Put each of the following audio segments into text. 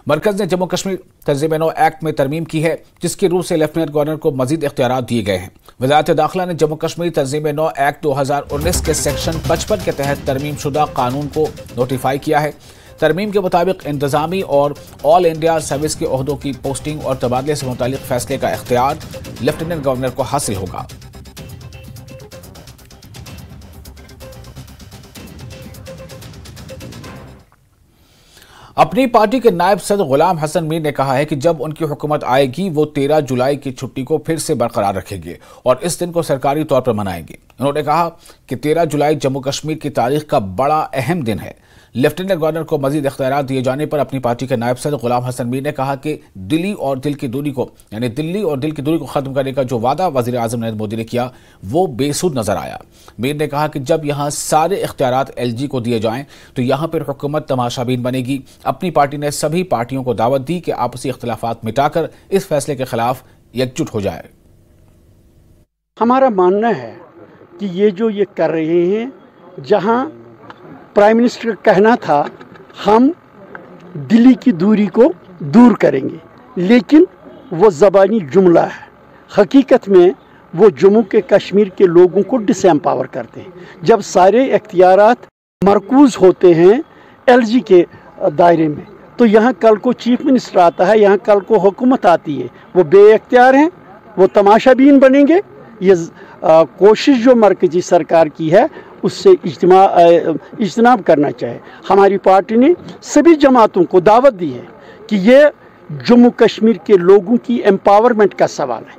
मरकज ने जम्मू कश्मीर तंजीम-ए-नौ एक्ट में तरमीम की है, जिसकी रूह से लेफ्टिनेंट गवर्नर को मजीद इख्तियार दिए गए हैं। वज़ारत दाखिला ने जम्मू कश्मीर तंजीम-ए-नौ एक्ट 2019 के सेक्शन 55 के तहत तरमीम शुदा कानून को नोटिफाई किया है। तरमीम के मुताबिक इंतजामी और ऑल इंडिया सर्विस के ओहदों की पोस्टिंग और तबादले से मुतालिक फैसले का इख्तियार लेफ्टिनेंट गवर्नर को हासिल होगा। अपनी पार्टी के नायब सदर गुलाम हसन मीर ने कहा है कि जब उनकी हुकूमत आएगी वो 13 जुलाई की छुट्टी को फिर से बरकरार रखेंगे और इस दिन को सरकारी तौर पर मनाएंगे। उन्होंने कहा कि 13 जुलाई जम्मू कश्मीर की तारीख का बड़ा अहम दिन है। लेफ्टिनेंट गवर्नर को मजीद इख्तियार दिए जाने पर अपनी पार्टी के नायब सदर गुलाम हसन मीर ने कहा कि दिल्ली और दिल की दूरी को खत्म करने का जो वादा वजीर आजम नरेंद्र मोदी ने किया वो बेसुध नजर आया। मीर ने कहा कि जब यहाँ सारे इख्तियारात एलजी को दिए जाएं तो यहाँ पर हुकूमत तमाशाबीन बनेगी। अपनी पार्टी ने सभी पार्टियों को दावत दी कि आपसी इख्तिलाफात मिटाकर इस फैसले के खिलाफ एकजुट हो जाए। हमारा मानना है कि ये जो ये कर रहे हैं, जहाँ प्राइम मिनिस्टर का कहना था हम दिल्ली की दूरी को दूर करेंगे, लेकिन वो ज़बानी जुमला है। हकीकत में वो जम्मू के कश्मीर के लोगों को डिसएम्पावर करते हैं। जब सारे इख्तियारात मरकूज़ होते हैं एलजी के दायरे में, तो यहाँ कल को चीफ मिनिस्टर आता है, यहाँ कल को हुकूमत आती है, वो बेइख्तियार हैं, वो तमाशाबीन बनेंगे। ये कोशिश जो मरकजी सरकार की है उससे इज्तनाब करना चाहिए। हमारी पार्टी ने सभी जमातों को दावत दी है कि ये जम्मू कश्मीर के लोगों की एम्पावरमेंट का सवाल है।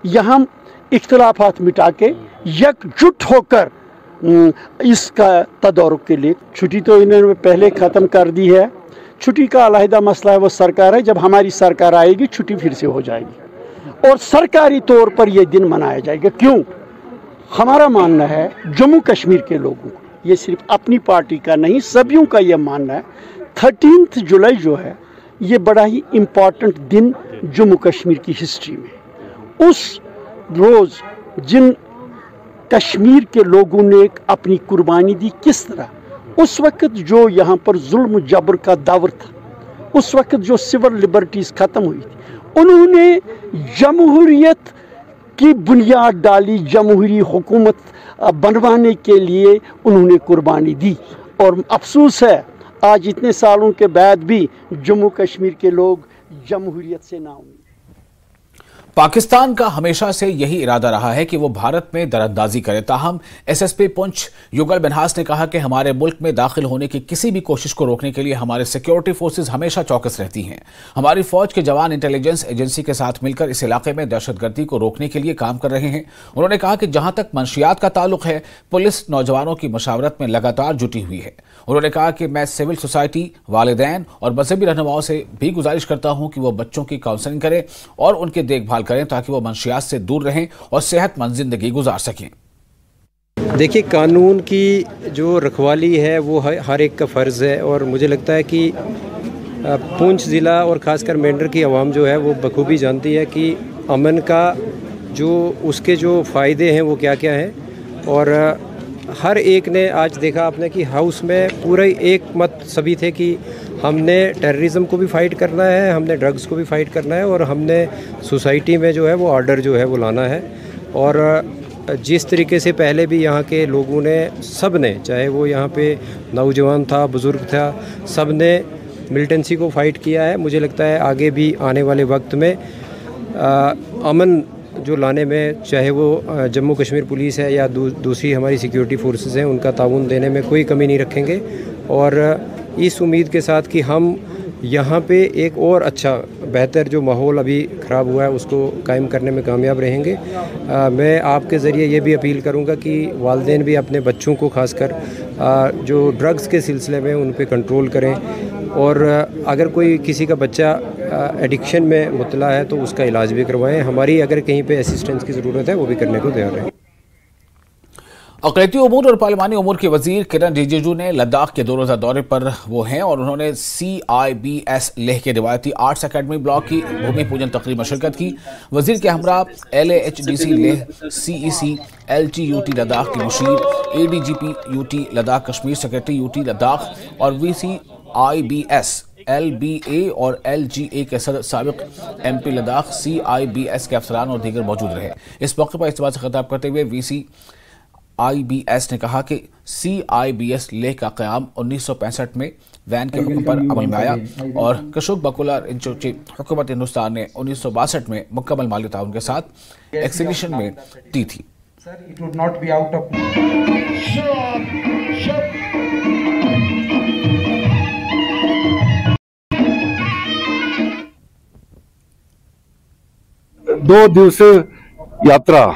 यहाँ इख्तिलाफात मिटा के एकजुट होकर इसका तदारुक के लिए छुट्टी तो इन्होंने पहले ख़त्म कर दी है। छुट्टी का अलहदा मसला है, वो सरकार है। जब हमारी सरकार आएगी छुट्टी फिर से हो जाएगी और सरकारी तौर पर यह दिन मनाया जाएगा। क्यों? हमारा मानना है जम्मू कश्मीर के लोगों को, ये सिर्फ अपनी पार्टी का नहीं सभी का यह मानना है, 13 जुलाई जो है ये बड़ा ही इम्पॉर्टेंट दिन जम्मू कश्मीर की हिस्ट्री में। उस रोज़ जिन कश्मीर के लोगों ने अपनी कुर्बानी दी, किस तरह उस वक्त जो यहाँ पर जुल्म जबर का दौर था, उस वक्त जो सिविल लिबर्टीज़ ख़त्म हुई थी, उन्होंने जमहूरियत की बुनियाद डाली, जमहूरी हुकूमत बनवाने के लिए उन्होंने कुर्बानी दी। और अफसोस है आज इतने सालों के बाद भी जम्मू कश्मीर के लोग जमहूरियत से ना उम्मीद। पाकिस्तान का हमेशा से यही इरादा रहा है कि वो भारत में दरअंदाजी करे। ताहम एसएसपी पुंछ युगल बिनहास ने कहा कि हमारे मुल्क में दाखिल होने की किसी भी कोशिश को रोकने के लिए हमारे सिक्योरिटी फोर्सेस हमेशा चौकस रहती हैं। हमारी फौज के जवान इंटेलिजेंस एजेंसी के साथ मिलकर इस इलाके में दहशतगर्दी को रोकने के लिए काम कर रहे हैं। उन्होंने कहा कि जहां तक मंशियात का ताल्लुक है, पुलिस नौजवानों की मशावरत में लगातार जुटी हुई है। उन्होंने कहा कि मैं सिविल सोसाइटी, वालिदैन और मजहबी रहनुमाओं से भी गुजारिश करता हूं कि वो बच्चों की काउंसलिंग करें और उनकी देखभाल करें ताकि वो मंशियात से दूर रहें और सेहतमंद जिंदगी गुजार सकें। देखिए, कानून की जो रखवाली है वो हर एक का फ़र्ज़ है और मुझे लगता है कि पुंछ ज़िला और ख़ासकर मेंढर की आवाम जो है वो बखूबी जानती है कि अमन का जो उसके जो फ़ायदे हैं वो क्या क्या हैं। और हर एक ने आज देखा आपने कि हाउस में पूरा एक मत सभी थे कि हमने टेररिज्म को भी फ़ाइट करना है, हमने ड्रग्स को भी फ़ाइट करना है और हमने सोसाइटी में जो है वो ऑर्डर जो है वो लाना है। और जिस तरीके से पहले भी यहाँ के लोगों ने, सब ने, चाहे वो यहाँ पे नौजवान था, बुज़ुर्ग था, सब ने मिलिटेंसी को फ़ाइट किया है। मुझे लगता है आगे भी आने वाले वक्त में अमन जो लाने में, चाहे वो जम्मू कश्मीर पुलिस है या दूसरी हमारी सिक्योरिटी फोर्सेस हैं, उनका ताउन देने में कोई कमी नहीं रखेंगे। और इस उम्मीद के साथ कि हम यहाँ पे एक और अच्छा बेहतर जो माहौल अभी ख़राब हुआ है उसको कायम करने में कामयाब रहेंगे। मैं आपके ज़रिए ये भी अपील करूँगा कि वालिदैन भी अपने बच्चों को खासकर जो ड्रग्स के सिलसिले में उन पे कंट्रोल करें और अगर कोई किसी का बच्चा एडिक्शन में मुब्तला है तो उसका इलाज भी करवाएं। हमारी अगर कहीं पे असिस्टेंस की ज़रूरत है वो भी करने को तैयार है। अक़लियती उमूर और पार्लिमानी उमूर के वजीर किरण रिजिजू ने लद्दाख के 2 रोज़ा दौरे पर वो हैं और उन्होंने CIBS लेह के रिवायती आर्ट्स अकेडमी ब्लॉक की भूमि पूजन तकरीब में शिरकत की। वजीर के हमरा LAHDC Leh, CEC, LTUT Ladakh के मुशीर, ADGP UT Ladakh Kashmir, secretary UT Ladakh और VCIBS LBA और LGA के साबिक MP लद्दाख CIBS के अफसरान और दीगर मौजूद रहे। इस मौके पर इस बात से खिताब करते हुए VCIBS ने कहा कि CIBS लेह का क़याम 1965 में वैन के हुक्म पर अमल में आया और कशुक बकुला इंचोची हुकूमत हिंदुस्तान ने 1962 में मुकम्मल माली ताउन के साथ एक्सीबिशन में दी थी। दो दिवसीय यात्रा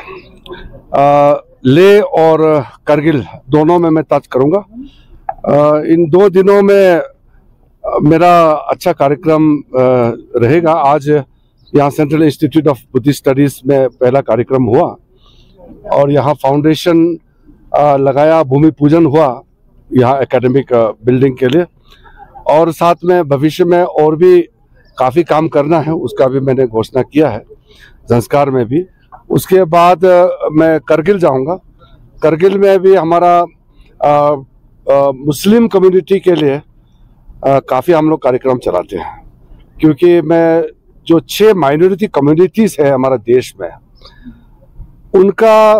लेह और करगिल दोनों में मैं टच करूंगा। इन 2 दिनों में मेरा अच्छा कार्यक्रम रहेगा। आज यहाँ central institute of Buddhist studies में पहला कार्यक्रम हुआ और यहाँ फाउंडेशन लगाया, भूमि पूजन हुआ यहाँ एकेडमिक बिल्डिंग के लिए, और साथ में भविष्य में और भी काफ़ी काम करना है, उसका भी मैंने घोषणा किया है संस्कार में भी। उसके बाद मैं करगिल जाऊंगा। करगिल में भी हमारा मुस्लिम कम्युनिटी के लिए काफ़ी हम लोग कार्यक्रम चलाते हैं, क्योंकि मैं जो 6 माइनॉरिटी कम्युनिटीज़ है हमारा देश में, उनका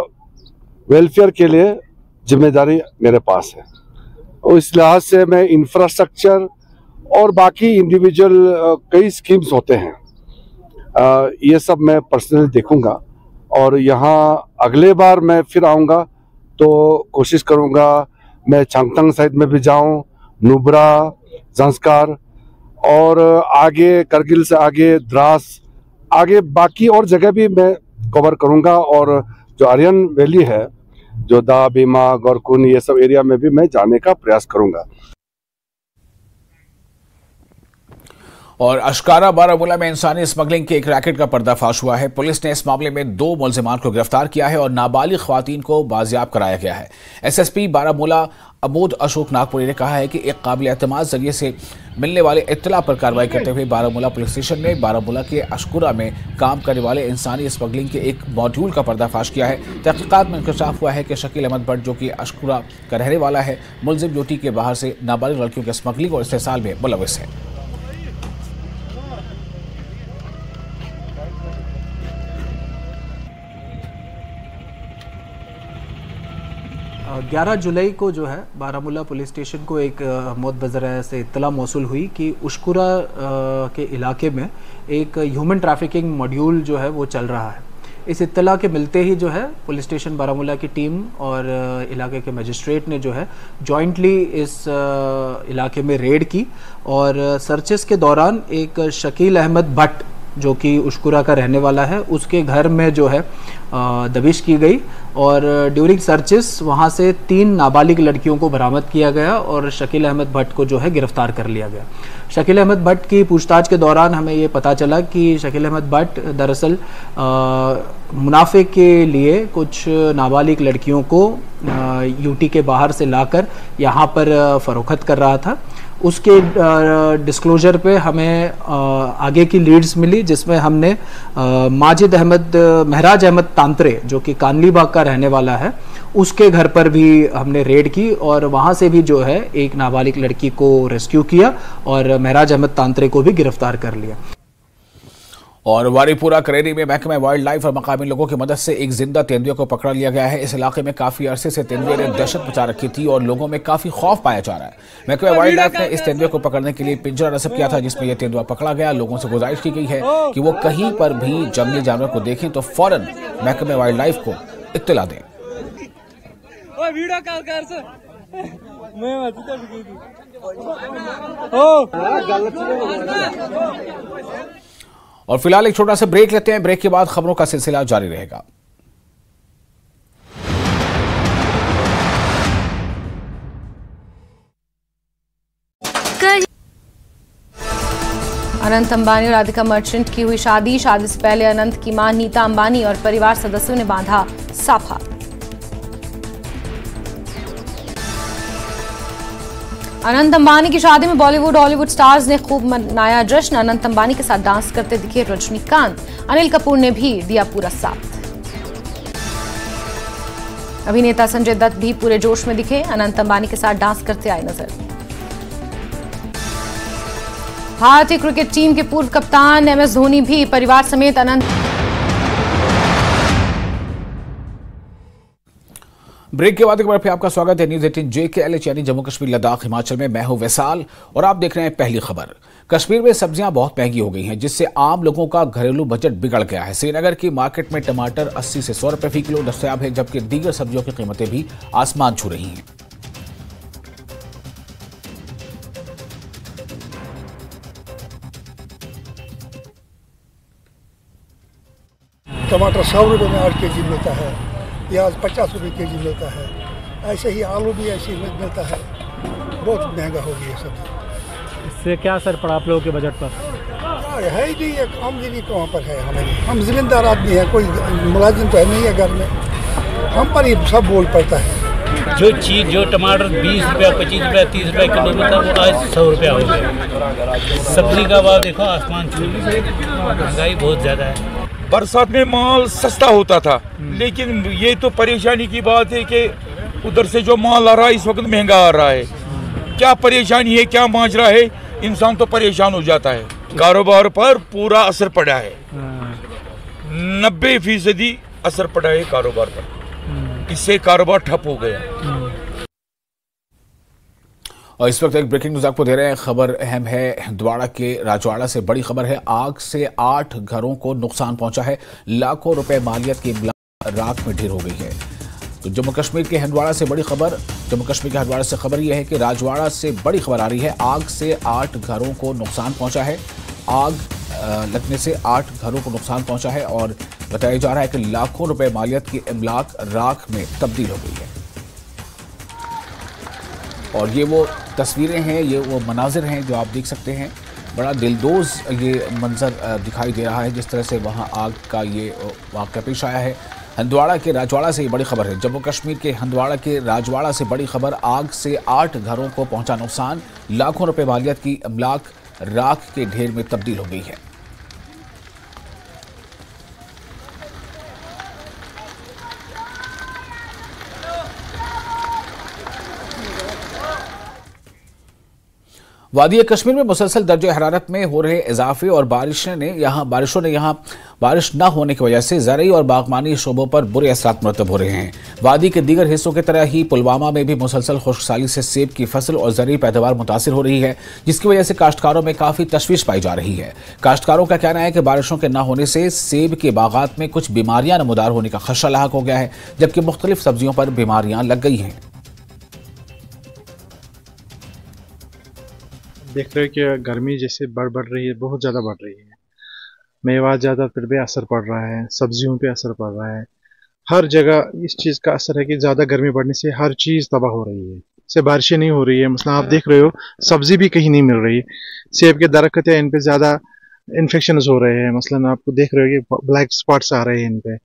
वेलफेयर के लिए जिम्मेदारी मेरे पास है। और इस लिहाज से मैं इंफ्रास्ट्रक्चर और बाकी इंडिविजुअल कई स्कीम्स होते हैं, ये सब मैं पर्सनली देखूंगा। और यहाँ अगले बार मैं फिर आऊँगा तो कोशिश करूँगा मैं चांगथंग साइड में भी जाऊँ, नुब्रा, ज़ंस्कार, और आगे करगिल से आगे द्रास, आगे बाकी और जगह भी मैं कवर करूँगा। और जो आर्यन वैली है, जो दा, बीमा, गोरकुन, ये सब एरिया में भी मैं जाने का प्रयास करूँगा। और अशकारा बारामूला में इंसानी स्मगलिंग के एक रैकेट का पर्दाफाश हुआ है। पुलिस ने इस मामले में 2 मुल्जिमान को गिरफ्तार किया है और नाबालिग ख्वातीन को बाजियाब कराया गया है। SSP बारामूला अमोद अशोक नागपुरी ने कहा है कि एक काबिल एतमाद जरिए से मिलने वाले इत्तला पर कार्रवाई करते हुए बारामूला पुलिस स्टेशन ने बारामूला के अशकुरा में काम करने वाले इंसानी स्मगलिंग के एक मॉड्यूल का पर्दाफाश किया है। तहकीकात में इंकशाफ हुआ है कि शकील अहमद भट्ट, जो कि अशकुरा का रहने वाला है, मुलजिम यूटी के बाहर से नाबालिग लड़कियों के स्मगलिंग और इस्तेसाल में मुलविस है। 11 जुलाई को जो है बारामूला पुलिस स्टेशन को एक मोतबज़र से इत्तला मौसूल हुई कि उशकुरा के इलाके में एक ह्यूमन ट्रैफिकिंग मॉड्यूल जो है वो चल रहा है। इस इत्तला के मिलते ही जो है पुलिस स्टेशन बारामूला की टीम और इलाके के मजिस्ट्रेट ने जो है जॉइंटली इस इलाके में रेड की और सर्चेस के दौरान एक शकील अहमद भट्ट, जो कि उशकुरा का रहने वाला है, उसके घर में जो है दबिश की गई और ड्यूरिंग सर्चेस वहां से 3 नाबालिग लड़कियों को बरामद किया गया और शकील अहमद भट्ट को जो है गिरफ्तार कर लिया गया। शकील अहमद भट्ट की पूछताछ के दौरान हमें ये पता चला कि शकील अहमद भट्ट दरअसल मुनाफे के लिए कुछ नाबालिग लड़कियों को यूटी के बाहर से लाकर यहाँ पर फ़रोख्त कर रहा था। उसके डिस्क्लोजर पे हमें आगे की लीड्स मिली, जिसमें हमने महराज अहमद तांत्रे, जो कि कानली बाग का रहने वाला है, उसके घर पर भी हमने रेड की और वहाँ से भी जो है एक नाबालिग लड़की को रेस्क्यू किया और महराज अहमद तांत्रे को भी गिरफ्तार कर लिया। और वारीपुरा करेरी में महकमा वाइल्ड लाइफ और मकामी लोगों की मदद से एक जिंदा तेंदुए को पकड़ा लिया गया है। इस इलाके में काफी अरसे से तेंदुए ने दहशत मचा रखी थी और लोगों में काफी खौफ पाया जा रहा है। महकमा वाइल्ड लाइफ ने इस तेंदुए को पकड़ने के लिए पिंजरा नस्ब किया था, जिसमें यह तेंदुआ पकड़ा गया। लोगों से गुजारिश की गई है कि वो कहीं पर भी जंगली जानवर को देखें तो फौरन महकमा वाइल्ड लाइफ को इत्तला दें। और फिलहाल एक छोटा सा ब्रेक लेते हैं। ब्रेक के बाद खबरों का सिलसिला जारी रहेगा। अनंत अंबानी और राधिका मर्चेंट की हुई शादी से पहले अनंत की मां नीता अंबानी और परिवार सदस्यों ने बांधा साफा। अनंत अंबानी की शादी में हॉलीवुड स्टार्स ने खूब मनाया जश्न। अनंत अंबानी के साथ डांस करते दिखे रजनीकांत। अनिल कपूर ने भी दिया पूरा साथ। अभिनेता संजय दत्त भी पूरे जोश में दिखे। अनंत अंबानी के साथ डांस करते आए नजर। भारतीय क्रिकेट टीम के पूर्व कप्तान MS धोनी भी परिवार समेत अनंत। ब्रेक के बाद एक बार फिर आपका स्वागत है न्यूज 18 JKLH यानी जम्मू कश्मीर लद्दाख हिमाचल में। मैं हूं वैसाल और आप देख रहे हैं पहली खबर। कश्मीर में सब्जियां बहुत महंगी हो गई हैं, जिससे आम लोगों का घरेलू बजट बिगड़ गया है। श्रीनगर की मार्केट में टमाटर 80 से 100 रुपए फी किलो दस्तयाब है, जबकि दीगर सब्जियों की कीमतें भी आसमान छू रही हैं। टमाटर 100 रुपये में 8 kg मिलता है, प्याज 50 रुपये kg मिलता है, ऐसे ही आलू भी ऐसे ही मिलता है। बहुत महंगा हो गया सब्जी। इससे क्या असर पड़ा आप लोगों के बजट पर? है ही नहीं, आमदनी कहाँ पर है हमें? हम जिम्मेदार आदमी हैं, कोई मुलाजिम तो है नहीं है घर में, हम पर ही सब बोल पड़ता है। जो टमाटर 20 रुपया 25 रुपया 30 रुपया किलो में था, वो आज 100 रुपया हो गया। सब्जी का भाव देखो आसमान छू, महंगाई बहुत ज़्यादा है। बरसात में माल सस्ता होता था, लेकिन ये तो परेशानी की बात है कि उधर से जो माल आ रहा है इस वक्त महंगा आ रहा है। क्या परेशानी है, क्या माजरा है, इंसान तो परेशान हो जाता है। कारोबार पर पूरा असर पड़ा है, 90% असर पड़ा है कारोबार पर। इससे कारोबार ठप हो गया। और इस वक्त एक ब्रेकिंग न्यूज आपको दे रहे हैं। खबर अहम है, हंदवाड़ा के राजवाड़ा से बड़ी खबर है। आग से 8 घरों को नुकसान पहुंचा है। लाखों रुपए मालियत की राख में ढेर हो गई है। तो जम्मू कश्मीर के हंदवाड़ा से बड़ी खबर, जम्मू कश्मीर के हंदवाड़ा से खबर यह है कि राजवाड़ा से बड़ी खबर आ रही है। आग से 8 घरों को नुकसान पहुंचा है। आग लगने से 8 घरों को नुकसान पहुंचा है और बताया जा रहा है कि लाखों रुपए मालियत की इमलाक राख में तब्दील हो गई है। और ये वो तस्वीरें हैं, ये वो मनाजिर हैं जो आप देख सकते हैं। बड़ा दिलदोज ये मंजर दिखाई दे रहा है, जिस तरह से वहाँ आग का ये वाक़या पेश आया है। हंदवाड़ा के राजवाड़ा से ये बड़ी खबर है। जम्मू कश्मीर के हंदवाड़ा के राजवाड़ा से बड़ी खबर, आग से 8 घरों को पहुंचा नुकसान। लाखों रुपए मालियत की इमलाक राख के ढेर में तब्दील हो गई है। वादी कश्मीर में मुसलसल दर्जे हरारत में हो रहे इजाफे और बारिशों ने यहाँ बारिश न होने की वजह से ज़रई और बागवानी शोबों पर बुरे असरात मुरतब हो रहे हैं। वादी के दीगर हिस्सों की तरह ही पुलवामा में भी मुसलसल खुशहाली से सेब की फसल और ज़रई पैदावार मुतासिर हो रही है, जिसकी वजह से काश्तकारों में काफ़ी तशवीश पाई जा रही है। काश्तकारों का कहना है कि बारिशों के न होने से सेब के बागात में कुछ बीमारियां नमूदार होने का खदशा लाहक हो गया है, जबकि मुख्तलिफ सब्जियों पर बीमारियां लग गई हैं। देख रहे हो कि गर्मी जैसे बढ़ रही है, बहुत ज़्यादा बढ़ रही है। मेवा ज़्यादा पर भी असर पड़ रहा है, सब्जियों पे असर पड़ रहा है। हर जगह इस चीज़ का असर है कि ज़्यादा गर्मी बढ़ने से हर चीज़ तबाह हो रही है। से बारिशें नहीं हो रही है, मसला आप देख रहे हो सब्जी भी कहीं नहीं मिल रही। सेब के दरख्त है, इन पे ज़्यादा इन्फेक्शन हो रहे हैं। मसलन आपको देख रहे हो कि ब्लैक स्पॉट्स आ रहे हैं इन पे,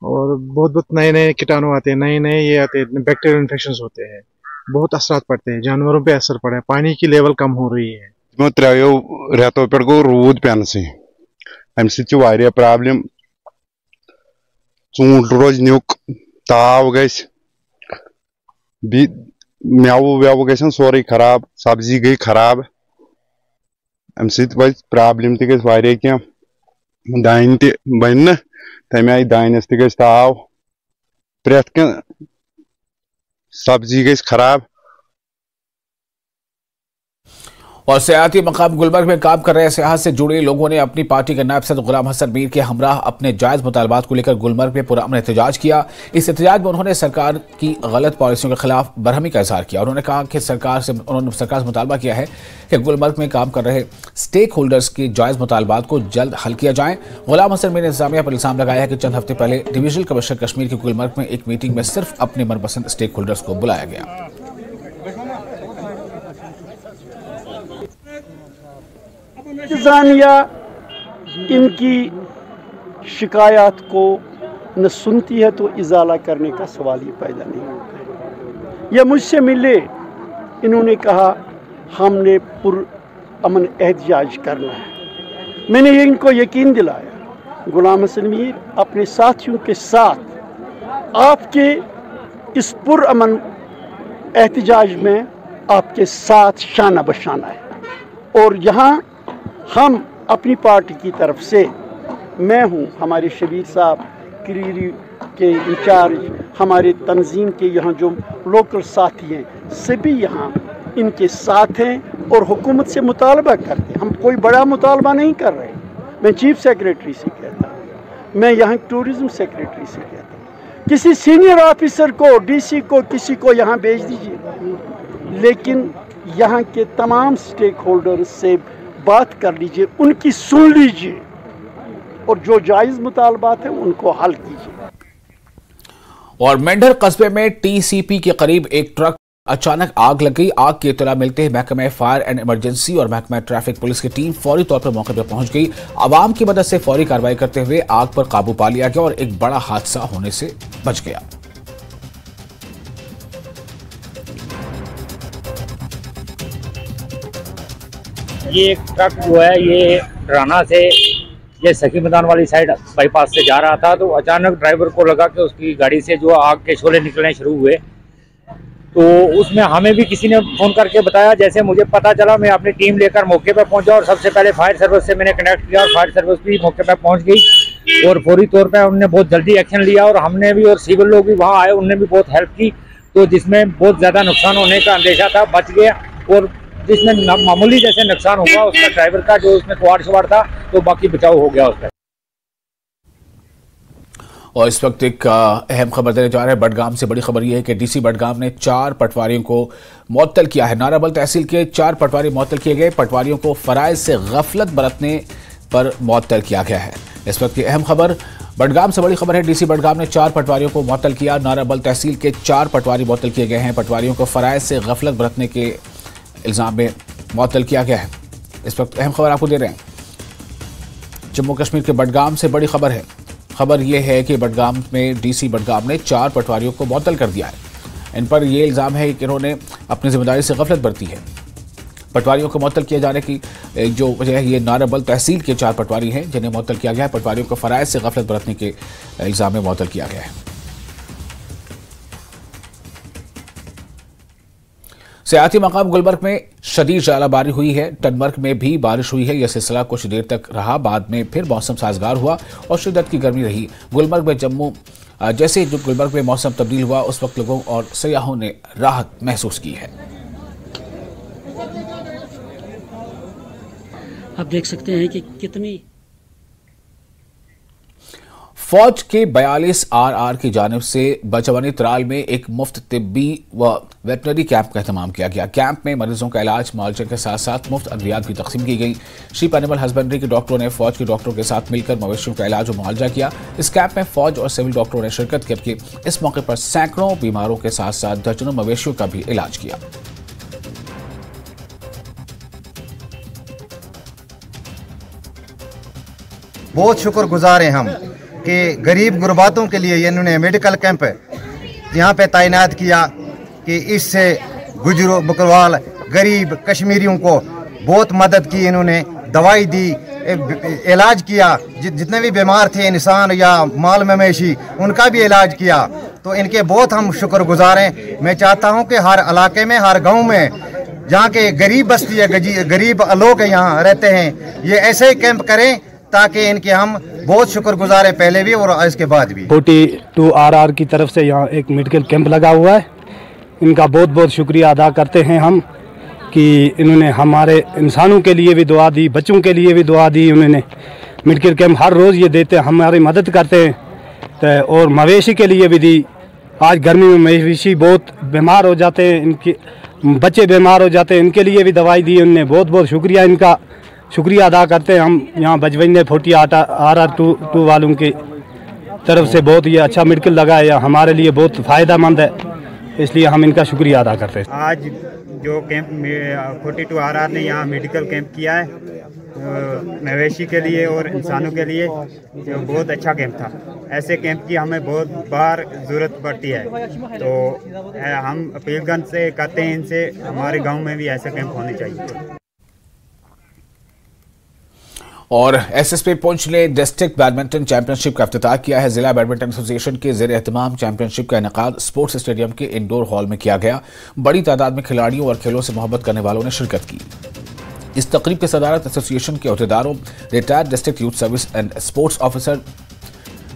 और बहुत नए कीटाणु आते हैं, नए ये आते हैं, बैक्टीरियल इन्फेक्शन होते हैं। बहुत असरात पड़ते हैं, जानवरों पे असर पड़ा है, पानी की लेवल कम हो रही है। 3 रेतों पे गो रूद पेन से अम सह प्रॉब्लम। ूंट रोज नुक, ताव गस, मेव वेव गन सोरे खराब, सब्जी गई खराब। अम सह प्रॉब्लम तह दान त बन, तमें आई दानस त ताव, प्रेथ कह सब्जी गई खराब। और सियाती मकाम गुलमर्ग में काम कर रहे सियाहत से जुड़े लोगों ने अपनी पार्टी के नायब सदर गुलाम हसन मीर के हमराह अपने जायज़ मुतालबात को लेकर गुलमर्ग में पुरअमन एहतजाज किया। इस एहतजाज में उन्होंने सरकार की गलत पॉलिसियों के खिलाफ बरहमी का इजहार किया। उन्होंने कहा कि उन्होंने सरकार से मुतालबा किया है कि गुलमर्ग में काम कर रहे स्टेक होल्डर्स के जायज़ मुतालबात को जल्द हल किया जाए। गुलाम हसन मीर ने इंतजामिया पर इल्जाम लगाया है कि चंद हफ्ते पहले डिवीजनल कमिश्नर कश्मीर के गुलमर्ग में एक मीटिंग में सिर्फ अपने मनपसंद स्टेक होल्डर्स को बुलाया गया। इंतज़ामिया इनकी शिकायत को न सुनती है तो इजाला करने का सवाल ही पैदा नहीं होता है। यह मुझसे मिले, इन्होंने कहा हमने पुरअमन एहतजाज करना है। मैंने इनको यकीन दिलाया गुलाम हसन मीर अपने साथियों के साथ आपके इस पुरअमन एहतजाज में आपके साथ शाना बशाना है। और यहाँ हम अपनी पार्टी की तरफ से, मैं हूँ, हमारे शबीर साहब क्रीरी के इंचार्ज, हमारे तंजीम के यहाँ जो लोकल साथी हैं, सभी यहाँ इनके साथ हैं और हुकूमत से मुतालबा करते हैं। हम कोई बड़ा मुतालबा नहीं कर रहे। मैं चीफ सेक्रेटरी से कहता हूँ, मैं यहाँ टूरिज़म सेक्रेटरी से कहता हूँ, किसी सीनियर ऑफिसर को, डीसी को, किसी को यहाँ भेज दीजिए, लेकिन यहाँ के तमाम स्टेक होल्डर्स से बात कर लीजिए, उनकी सुन लीजिए और जो जायज़ मुतालबात हैं उनको हल कीजिए। और मेंढर कस्बे में टीसीपी के करीब एक ट्रक अचानक आग लग गई। आग की इत्तला मिलते ही महकमा फायर एंड इमरजेंसी और महकमा ट्रैफिक पुलिस की टीम फौरी तौर पर मौके पर पहुंच गई। आवाम की मदद से फौरी कार्रवाई करते हुए आग पर काबू पा लिया गया और एक बड़ा हादसा होने से बच गया। ये एक ट्रक जो है ये राना से ये सखी मैदान वाली साइड बाईपास से जा रहा था, तो अचानक ड्राइवर को लगा कि उसकी गाड़ी से जो आग के शोले निकलने शुरू हुए। तो उसमें हमें भी किसी ने फ़ोन करके बताया, जैसे मुझे पता चला मैं अपनी टीम लेकर मौके पर पहुंचा और सबसे पहले फायर सर्विस से मैंने कनेक्ट किया और फायर सर्विस भी मौके पर पहुंच गई और फौरी तौर पर उन्होंने बहुत जल्दी एक्शन लिया और हमने भी और सिविल लोग भी वहाँ आए, उनने भी बहुत हेल्प की। तो जिसमें बहुत ज़्यादा नुकसान होने का अंदेशा था, बच गया। और जिसमें मामूली जैसे नुकसान हुआ उसका ड्राइवर का जो उसमें सवार था, तो बाकी बचाव हो गया उसका। और इस वक्त एक अहम खबर देने जा रहे हैं। बडगाम से बड़ी खबर यह है कि डीसी बडगाम ने 4 पटवारियों को मुअत्तल किया है। नाराबल तहसील के 4 पटवारी मुअत्तल किए गए। पटवारियों को फराइज से गफलत बरतने पर मुअत्तल किया गया है। इस वक्त की अहम खबर बडगाम से बड़ी खबर है। डीसी बडगाम ने 4 पटवारियों को मुअत्तल किया। नाराबल तहसील के 4 पटवारी मुअत्तल किए गए हैं। पटवारियों को फराइज से गफलत बरतने के इल्जाम में मुअत्तल किया गया है। इस वक्त अहम खबर आपको दे रहे हैं। जम्मू कश्मीर के बडगाम से बड़ी खबर है। खबर यह है कि बडगाम में डीसी बडगाम ने 4 पटवारियों को मुअत्तल कर दिया है। इन पर यह इल्जाम है कि इन्होंने अपनी जिम्मेदारी से गफलत बरती है। पटवारियों को मुअत्तल किए जाने की जो वजह है, ये नाराबल तहसील के 4 पटवारी हैं जिन्हें मुअत्तल किया गया है। पटवारियों को फराइज से गफलत बरतने के इल्जाम में मुअत्तल किया गया है। सियाती मकाम गुलबर्ग में शदीद ज़ालाबारी हुई है। टनमर्ग में भी बारिश हुई है। यह सिलसिला कुछ देर तक रहा, बाद में फिर मौसम साजगार हुआ और शिद्दत की गर्मी रही। गुलबर्ग में जैसे जो गुलबर्ग में मौसम तब्दील हुआ उस वक्त लोगों और सयाहों ने राहत महसूस की है। आप देख सकते हैं कि कितनी फौज के 42 RR की जानिब से बचवानी त्राल में एक मुफ्त तिब्बी व वेटनरी कैंप का एहतमाम किया गया। कैंप में मरीजों का इलाज, मुआवजे के साथ साथ मुफ्त अद्वियात भी तकसीम की गई। शीप एनिमल हस्बेंड्री के डॉक्टरों ने फौज के डॉक्टरों के साथ मिलकर मवेशियों का इलाज और मुआवजा किया। इस कैंप में फौज और सिविल डॉक्टरों ने शिरकत की, जबकि इस मौके पर सैकड़ों बीमारों के साथ साथ दर्जनों मवेशियों का भी इलाज किया। बहुत शुक्रगुजार हैं हम कि गरीब गुरबातों के लिए इन्होंने मेडिकल कैंप यहाँ पे तैनात किया कि इससे गुजरो बकरवाल गरीब कश्मीरियों को बहुत मदद की। इन्होंने दवाई दी, इलाज किया, जितने भी बीमार थे इंसान या माल मवेशी उनका भी इलाज किया। तो इनके बहुत हम शुक्रगुजार हैं। मैं चाहता हूँ कि हर इलाके में, हर गाँव में जहाँ के गरीब बस्ती है, गरीब लोग यहाँ रहते हैं, ये ऐसे ही कैंप करें ताकि इनके हम बहुत शुक्रगुजार हैं, पहले भी और इसके बाद भी। 42 RR की तरफ से यहाँ एक मेडिकल कैंप लगा हुआ है। इनका बहुत बहुत शुक्रिया अदा करते हैं हम कि इन्होंने हमारे इंसानों के लिए भी दुआ दी, बच्चों के लिए भी दुआ दी। उन्होंने मेडिकल कैंप हर रोज़ ये देते हैं, हमारी मदद करते हैं। तो और मवेशी के लिए भी दी। आज गर्मी में मवेशी बहुत बीमार हो जाते हैं, इनके बच्चे बीमार हो जाते हैं, इनके लिए भी दवाई दी उनने। बहुत बहुत शुक्रिया, इनका शुक्रिया अदा करते हैं हम यहाँ बजवंजे 48 RR2 वालों की तरफ से। बहुत ये अच्छा मेडिकल लगा है, हमारे लिए बहुत फ़ायदेमंद है, इसलिए हम इनका शुक्रिया अदा करते हैं। आज जो कैंप 42 RR ने यहाँ मेडिकल कैंप किया है मवेशी के लिए और इंसानों के लिए, जो बहुत अच्छा कैंप था। ऐसे कैंप की हमें बहुत बार ज़रूरत पड़ती है, तो हम अपीलगंज से कहते हैं इनसे हमारे गाँव में भी ऐसे कैंप होने चाहिए। और एसएसपी पुंछ ने डिस्ट्रिक्ट बैडमिंटन चैंपियनशिप का इफ्तिताह किया है। जिला बैडमिंटन एसोसिएशन के ज़ेर एहतमाम चैंपियनशिप का इनेकाद स्पोर्ट्स स्टेडियम के इंडोर हॉल में किया गया। बड़ी तादाद में खिलाड़ियों और खेलों से मोहब्बत करने वालों ने शिरकत की। इस तकरीब की सदारत एसोसिएशन के अहदेदारों retired district youth service and sports officer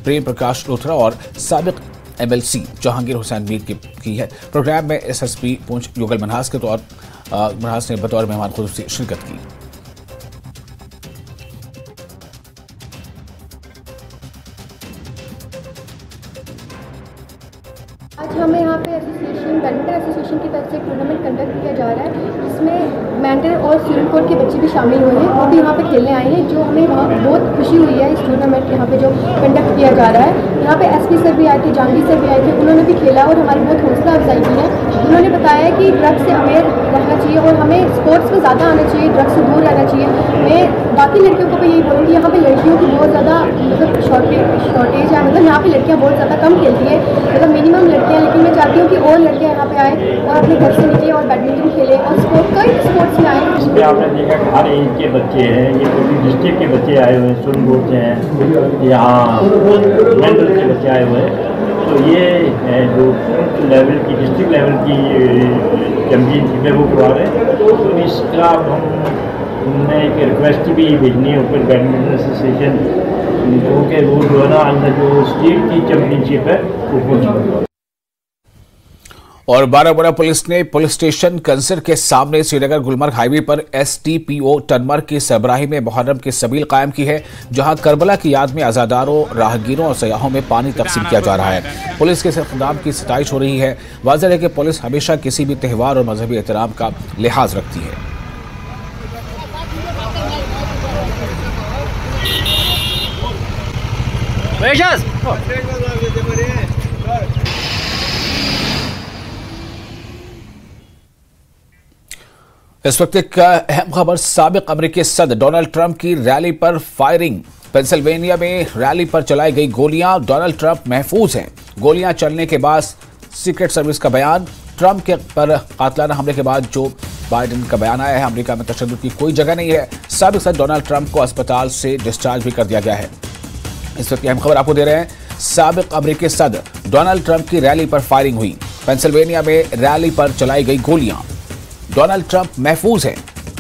Prem Prakash Lothra और साबिक MLC जहांगीर हुसैन मीर की है। प्रोग्राम में SSP पुंछ युगल मनहास ने बतौर मेहमान खुसूसी शिरकत की। आज हमें यहाँ पे बैडमिंटन एसोसिएशन की तरफ से टूर्नामेंट कंडक्ट किया जा रहा है, जिसमें मैंडर और स्टूडेंट कोर्ट के बच्चे भी शामिल हुए हैं, वो भी यहाँ पे खेलने आए हैं। जो हमें बहुत खुशी हुई है इस टूर्नामेंट यहाँ पे जो कंडक्ट किया जा रहा है। यहाँ पे SP सर भी आए थे, जहांगीर सर भी आए थे, उन्होंने भी खेला और हमारी बहुत हौसला अफजाई की है। उन्होंने बताया कि ड्रग्स से अवेयर रहना चाहिए और हमें स्पोर्ट्स में ज़्यादा आना चाहिए, ड्रग्स से दूर रहना चाहिए। मैं बाकी लड़कियों को भी यही बोलूँगी, यहाँ पे लड़कियों की बहुत ज़्यादा मतलब शॉर्टेज है, मतलब यहाँ पे लड़कियाँ बहुत ज़्यादा कम खेलती है, मतलब मिनिमम लड़कियाँ। लेकिन मैं चाहती हूँ कि और लड़कियाँ यहाँ पे आए और अपने घर से निकले और बैडमिंटन खेले और स्पोर्ट्स में आए। इस पर आपने देखा कि हर एज के बच्चे हैं, ये पूरी डिस्ट्रिक्ट के बच्चे आए हुए हैं, सुनगोट से हैं, यहाँ मेंटल के बच्चे आए हुए हैं। तो ये जो लेवल की डिस्ट्रिक्ट लेवल की चैम्पियनशिप है वो करवा रहे हैं। तो इसका हमने एक रिक्वेस्ट भी भेजनी है ऊपर बैडमिंटन एसोसिएशन, क्योंकि वो जो है ना अंदर जो स्टेट की चैम्पियनशिप है वो पहुँच। और बारामूला पुलिस ने पुलिस स्टेशन कंसर के सामने श्रीनगर गुलमर्ग हाईवे पर STPO टनमर्ग की सरबराही में मुहर्रम की सबील कायम की है, जहां करबला की याद में आजादारों, राहगीरों और सयाहों में पानी तकसीम किया जा रहा है। पुलिस के इक़दाम की सताइश हो रही है। वाज़ेह है कि पुलिस हमेशा किसी भी त्यौहार और मजहबी एहतराम का लिहाज रखती है। इस वक्त एक अहम खबर, साबिक अमेरिकी सदर डोनाल्ड ट्रंप की रैली पर फायरिंग। पेंसिल्वेनिया में रैली पर चलाई गई गोलियां, डोनाल्ड ट्रंप महफूज हैं। गोलियां चलने के बाद सीक्रेट सर्विस का बयान। ट्रंप के पर कातलाना हमले के बाद जो बाइडेन का बयान आया है, अमेरिका में तशद्दुद की कोई जगह नहीं है। साबिक सदर डोनाल्ड ट्रंप को अस्पताल से डिस्चार्ज भी कर दिया गया है। इस वक्त की अहम खबर आपको दे रहे हैं, साबिक अमेरिकी सदर डोनाल्ड ट्रंप की रैली पर फायरिंग हुई। पेंसिल्वेनिया में रैली पर चलाई गई गोलियां, डोनाल्ड ट्रंप महफूज है।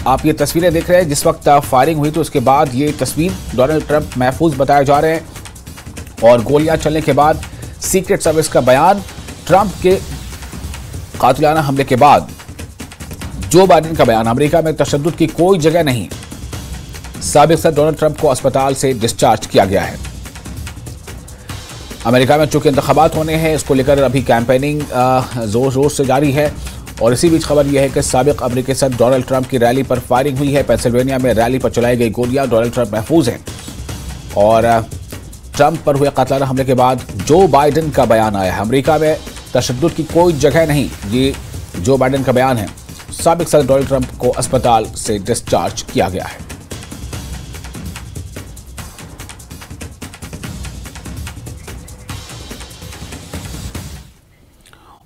आप ये तस्वीरें देख रहे हैं, जिस वक्त फायरिंग हुई तो उसके बाद ये तस्वीर डोनाल्ड ट्रंप महफूज बताए जा रहे हैं। और गोलियां चलने के बाद सीक्रेट सर्विस का बयान। ट्रंप के कातिलाना हमले के बाद जो बाइडेन का बयान, अमेरिका में तशद्दुद की कोई जगह नहीं। साबिक सदर डोनाल्ड ट्रंप को अस्पताल से डिस्चार्ज किया गया है। अमेरिका में चूंकि इंतखाबात होने हैं, इसको लेकर अभी कैंपेनिंग जोर जोर से जारी है। और इसी बीच खबर यह है कि साबिक अमेरिकी सदर डोनाल्ड ट्रंप की रैली पर फायरिंग हुई है। पेंसिल्वेनिया में रैली पर चलाई गई गोलियां, डोनाल्ड ट्रंप महफूज हैं। और ट्रंप पर हुए कातलाना हमले के बाद जो बाइडेन का बयान आया है, अमेरिका में तशद्दुद की कोई जगह नहीं, ये जो बाइडेन का बयान है। साबिक सदर डोनाल्ड ट्रंप को अस्पताल से डिस्चार्ज किया गया है।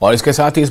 और इसके साथ ही इस